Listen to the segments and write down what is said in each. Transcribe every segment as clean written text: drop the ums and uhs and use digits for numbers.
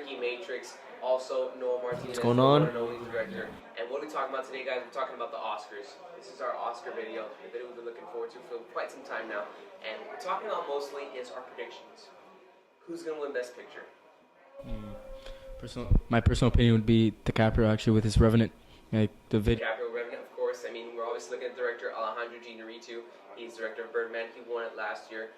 Rookie Matrix, also Noah Martinez, What's going on? the one and only director. And what are we talking about today, guys? We're talking about the Oscars. This is our Oscar video, the video we've been looking forward to for quite some time now. And what we're talking about mostly is our predictions. Who's going to win Best Picture? My personal opinion would be DiCaprio actually with his Revenant, like the video. DiCaprio, Revenant, of course. I mean, we're always looking at director Alejandro Inarritu. He's director of Birdman. He won it last year.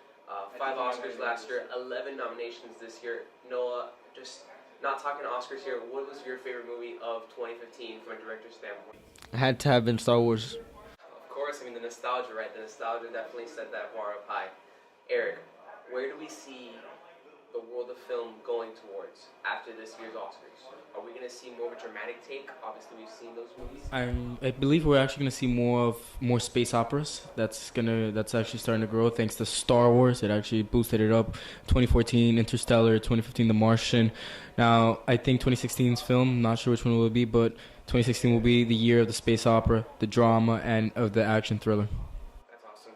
5 Oscars last year, 11 nominations this year. Noah, just not talking Oscars here, what was your favorite movie of 2015 from a director's standpoint? It had to have been Star Wars. Of course, I mean, the nostalgia, right? The nostalgia definitely set that bar up high. Eric, where do we see the world of film going towards after this year's Oscars? Are we going to see more of a dramatic take? Obviously, we've seen those movies. I believe we're actually gonna see more space operas. That's actually starting to grow thanks to Star Wars. It actually boosted it up. 2014 Interstellar, 2015 The Martian. Now I think 2016's film, not sure which one it will be, but 2016 will be the year of the space opera, the drama, and of the action thriller. That's awesome.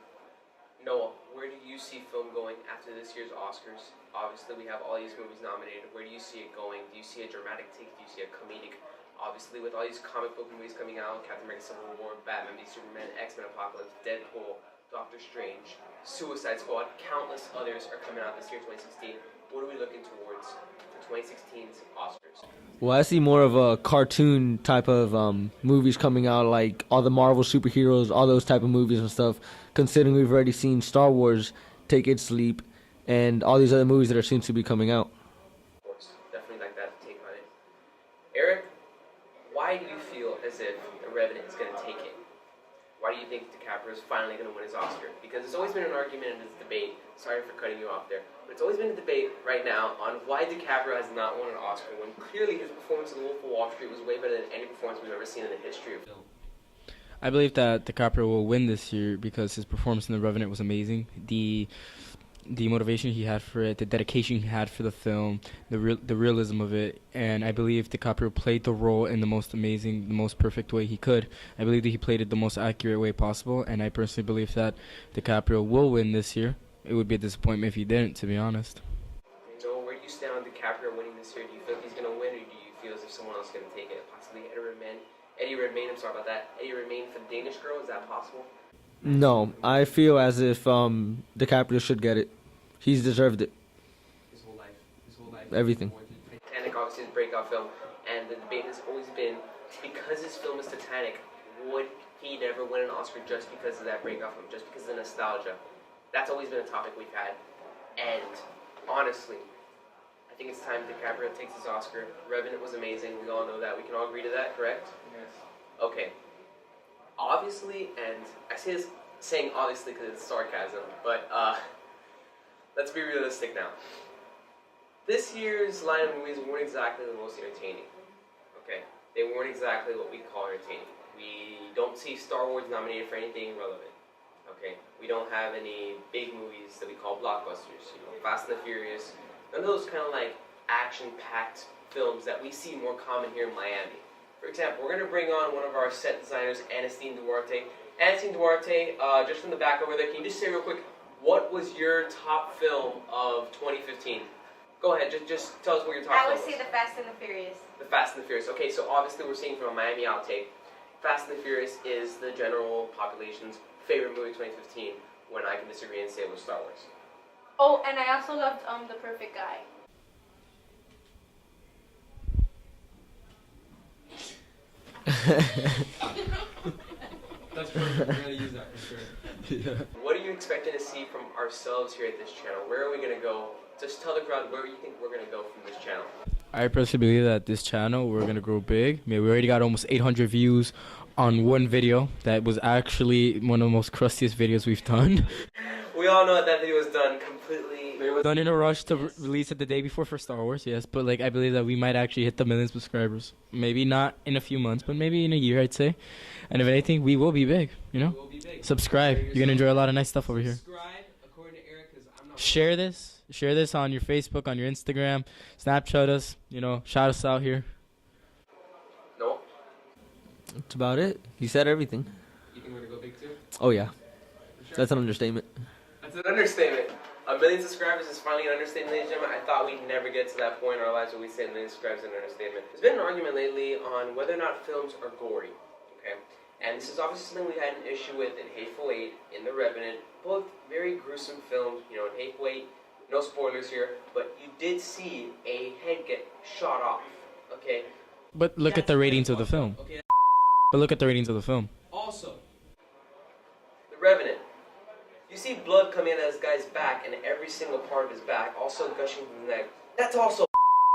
Noah, where do you see film going after this year's Oscars? Obviously, we have all these movies nominated. Where do you see it going? Do you see a dramatic take? Do you see a comedic? Obviously, with all these comic book movies coming out, Captain America Civil War, Batman v Superman, X-Men Apocalypse, Deadpool, Doctor Strange, Suicide Squad, countless others are coming out this year, 2016. What are we looking towards for 2016's Oscars? Well, I see more of a cartoon type of movies coming out, like all the Marvel superheroes, all those type of movies and stuff. Considering we've already seen Star Wars take its leap, and all these other movies that are soon to be coming out. Of course, definitely like that take on it. Eric, why do you feel as if the Revenant is going to take it? Why do you think DiCaprio is finally going to win his Oscar? Because there's always been an argument and this debate. Sorry for cutting you off there, but it's always been a debate right now on why DiCaprio has not won an Oscar when clearly his performance in The Wolf of Wall Street was way better than any performance we've ever seen in the history of film. I believe that DiCaprio will win this year because his performance in The Revenant was amazing. The motivation he had for it, the dedication he had for the film, the realism of it, and I believe DiCaprio played the role in the most amazing, the most perfect way he could. I believe that he played it the most accurate way possible, and I personally believe that DiCaprio will win this year. It would be a disappointment if he didn't, to be honest. So where do you stand on DiCaprio winning this year? Do you feel like he's going to win, or do you feel as if someone else is going to take it? Possibly Eddie Redmayne, I'm sorry about that. Eddie Redmayne for the Danish Girl, is that possible? No, I feel as if DiCaprio should get it. He's deserved it. His whole life. Everything. Titanic, obviously, his breakout film, and the debate has always been, because his film is Titanic, would he never win an Oscar just because of that breakout film, just because of the nostalgia? That's always been a topic we've had, and honestly, I think it's time DiCaprio takes his Oscar. Revenant was amazing, we all know that. We can all agree to that, correct? Yes. Okay. Obviously, and I say this saying obviously because it's sarcasm, but let's be realistic now. This year's line of movies weren't exactly the most entertaining. Okay, they weren't exactly what we call entertaining. We don't see Star Wars nominated for anything relevant. Okay, we don't have any big movies that we call blockbusters. You know, Fast and the Furious, none of those kind of like action-packed films that we see more common here in Miami. For example, we're going to bring on one of our set designers, Ernestine Duarte. Ernestine Duarte, just from the back over there, can you just say real quick, what was your top film of 2015? Go ahead, just tell us what your top film was. I would say The Fast and the Furious. The Fast and the Furious. Okay, so obviously we're seeing from a Miami outtake, Fast and the Furious is the general population's favorite movie of 2015, when I can disagree and say it was Star Wars. Oh, and I also loved The Perfect Guy. That's perfect. We're going to use that for sure. Yeah. What are you expecting to see from ourselves here at this channel? Where are we going to go? Just tell the crowd where you think we're going to go from this channel. I personally believe that this channel, we're going to grow big. I mean, we already got almost 800 views on one video. That was actually one of the most crustiest videos we've done. We all know that video was done completely. It was done in a rush to release it the day before for Star Wars, yes. But like, I believe that we might actually hit the 1 million subscribers. Maybe not in a few months, but maybe in a year, I'd say. And if anything, we will be big, you know? We'll be big. Subscribe. You're going to enjoy a lot of nice stuff over here. Subscribe, according to Erick, because I'm not... Share this. Share this on your Facebook, on your Instagram. Snapchat us. You know, shout us out here. No? That's about it. You said everything. You think we're going to go big too? Oh, yeah. For sure? That's an understatement. That's an understatement. A million subscribers is finally an understatement, ladies and gentlemen. I thought we'd never get to that point in our lives where we say a million subscribers is an understatement. There's been an argument lately on whether or not films are gory, okay? And this is obviously something we had an issue with in Hateful Eight, in The Revenant. Both very gruesome films, you know, in Hateful Eight, no spoilers here, but you did see a head get shot off, okay? But look at the ratings of the film. Okay. But look at the ratings of the film. Also, The Revenant. You see blood coming out of this guy's back and every single part of his back, also gushing from the neck. That's also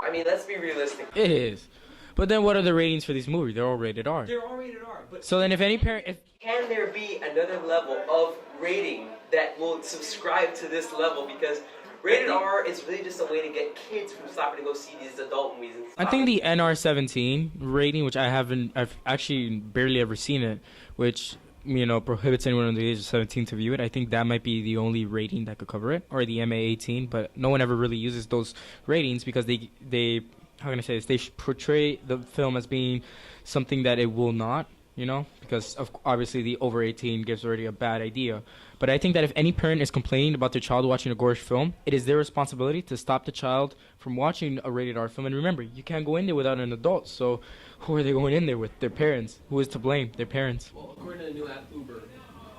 I mean, let's be realistic. It is. But then what are the ratings for these movies? They're all rated R. they're all rated R, but So then if any parent... Can there be another level of rating that will subscribe to this level? Because rated R is really just a way to get kids from stopping to go see these adult movies. And I think the NR-17 rating, which I've actually barely ever seen it, which, you know, prohibits anyone under the age of 17 to view it. I think that might be the only rating that could cover it, or the MA-18, but no one ever really uses those ratings because they how can I say this? They portray the film as being something that it will not, you know, because obviously the over 18 gives already a bad idea. But I think that if any parent is complaining about their child watching a gorish film, it is their responsibility to stop the child from watching a rated R film. And remember, you can't go in there without an adult. So who are they going in there with? Their parents. Who is to blame? Their parents. well, according to the new app Uber,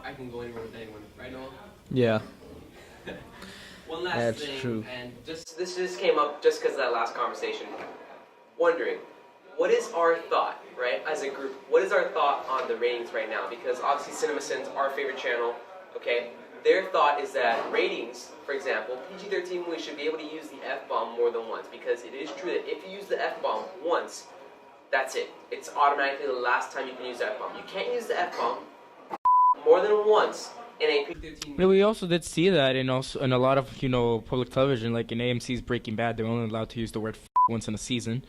I can go anywhere with anyone, right, Noah? Yeah. one last That's thing, true. and this just came up just because of that last conversation. Wondering, what is our thought, right, as a group? What is our thought on the ratings right now? Because obviously CinemaSins, our favorite channel, okay, their thought is that ratings, for example, PG-13 movies should be able to use the F-bomb more than once, because it is true that if you use the F-bomb once, that's it. It's automatically the last time you can use the F-bomb. You can't use the F-bomb more than once in a PG-13 But we also did see that in a lot of, you know, public television, like in AMC's Breaking Bad, they're only allowed to use the word once in a season.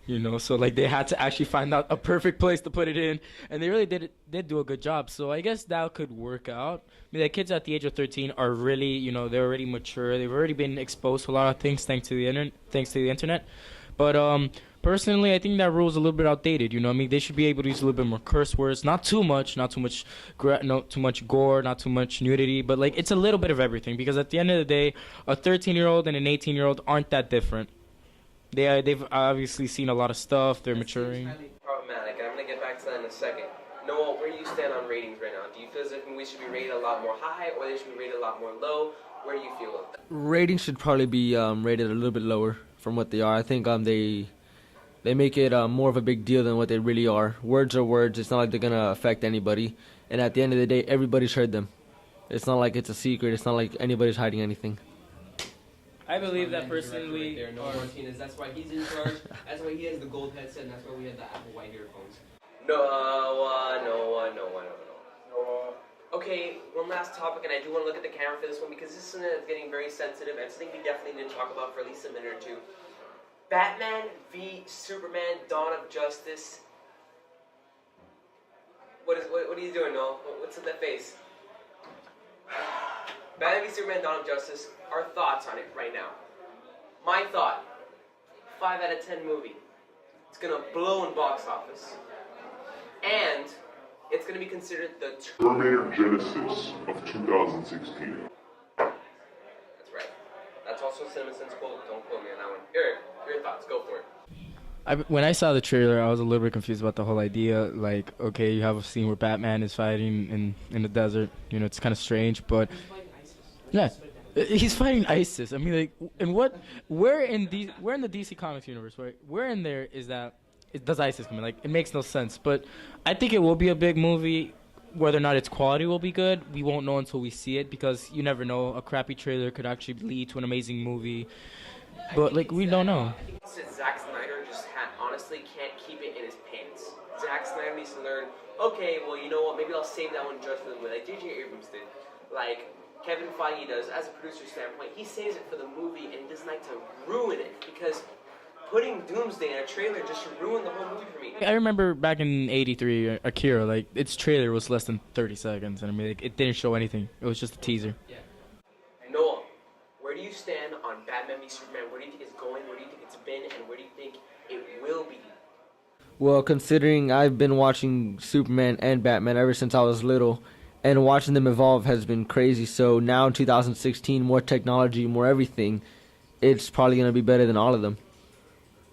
You know, so like they had to actually find out a perfect place to put it in, and they really did do a good job. So I guess that could work out. I mean, the kids at the age of 13 are really, you know, they're already mature. They've already been exposed to a lot of things thanks to the internet. But personally, I think that rule is a little bit outdated. You know, I mean, they should be able to use a little bit more curse words, not too much gore, not too much nudity, but like it's a little bit of everything. Because at the end of the day, a 13-year-old and an 18-year-old aren't that different. They've obviously seen a lot of stuff. They're maturing. problematic. I'm going to get back to that in a second. Noah, where do you stand on ratings right now? Do you feel as if we should be rated a lot more high, or they should be rated a lot more low? Where do you feel about that? Ratings should probably be rated a little bit lower from what they are. I think they make it more of a big deal than what they really are. Words are words. It's not like they're gonna affect anybody. And at the end of the day, everybody's heard them. It's not like it's a secret. It's not like anybody's hiding anything. I believe that Right personally. there, Noah Martinez. That's why he's in charge. That's why he has the gold headset, and that's why we have the Apple White earphones. Noah. Okay, one last topic, and I do want to look at the camera for this one because this is something that's getting very sensitive and something we definitely need to talk about for at least a minute or two. Batman v Superman: Dawn of Justice. What are you doing, Noel? What's with that face? Batman v Superman: Dawn of Justice. Our thoughts on it right now. My thought: 5 out of 10 movie. It's gonna blow in box office, and it's gonna be considered the Terminator Genesis of 2016. That's right. That's also CinemaSins quote. Don't quote me on that one. Erick, your thoughts. Go for it. When I saw the trailer, I was a little bit confused about the whole idea. Like, okay, you have a scene where Batman is fighting in the desert. You know, it's kind of strange, but yeah, he's fighting ISIS. I mean, like, and where in the DC Comics universe, where in there is that? Does ISIS come in? Like, it makes no sense. But I think it will be a big movie. Whether or not its quality will be good, we won't know until we see it, because you never know. A crappy trailer could actually lead to an amazing movie. But like, we don't know. I think it's that Zack Snyder just honestly can't keep it in his pants. Zack Snyder needs to learn, okay, well, you know what, maybe I'll save that one just for the movie, like J.J. Abrams did. Like Kevin Feige does, as a producer standpoint, he saves it for the movie and he doesn't like to ruin it, because putting Doomsday in a trailer just ruined the whole movie for me. I remember back in '83, Akira, like, its trailer was less than 30 seconds, and I mean, like, it didn't show anything. It was just a teaser. Yeah. Noah, where do you stand on Batman v Superman? Where do you think it's going? Where do you think it's been? And where do you think it will be? Well, considering I've been watching Superman and Batman ever since I was little, and watching them evolve has been crazy. So now in 2016, more technology, more everything, it's probably going to be better than all of them.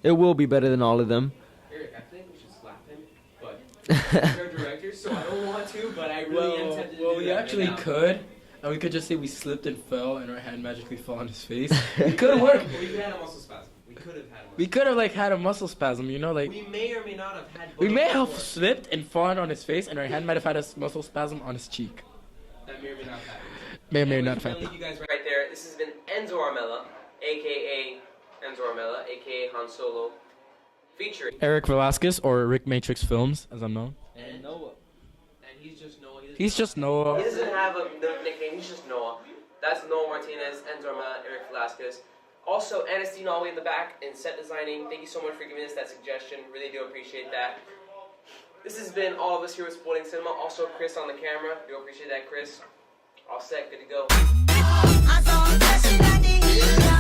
It will be better than all of them. Eric, I think we should slap him, but he's our director, so I don't want to, but I really am tempted to do that. We actually could. And we could just say we slipped and fell and our hand magically fell on his face. It could work. We could have had a muscle spasm. We could have had a muscle We could have like had a muscle spasm, you know, like We may or may not have had we both may have before. slipped and fallen on his face, and our hand might have had a muscle spasm on his cheek. That may or may not have happened. May or may Anyways, not we're gonna have leave you guys right. Right there, this has been Enzo Armella, aka Enzo Armella, aka Han Solo, featuring. Erick Velasquez, or Rick Matrix Films, as I'm known. And Noah. And he's just Noah. He's just He Noah. doesn't have a nickname, he's just Noah. That's Noah Martinez, Enzo Armella, Erick Velasquez. Also, Anastine all the way in the back in set designing. Thank you so much for giving us that suggestion. Really do appreciate that. This has been all of us here with Sporting Cinema. Also, Chris on the camera. Do appreciate that, Chris. All set, good to go. I saw a blessing, I didn't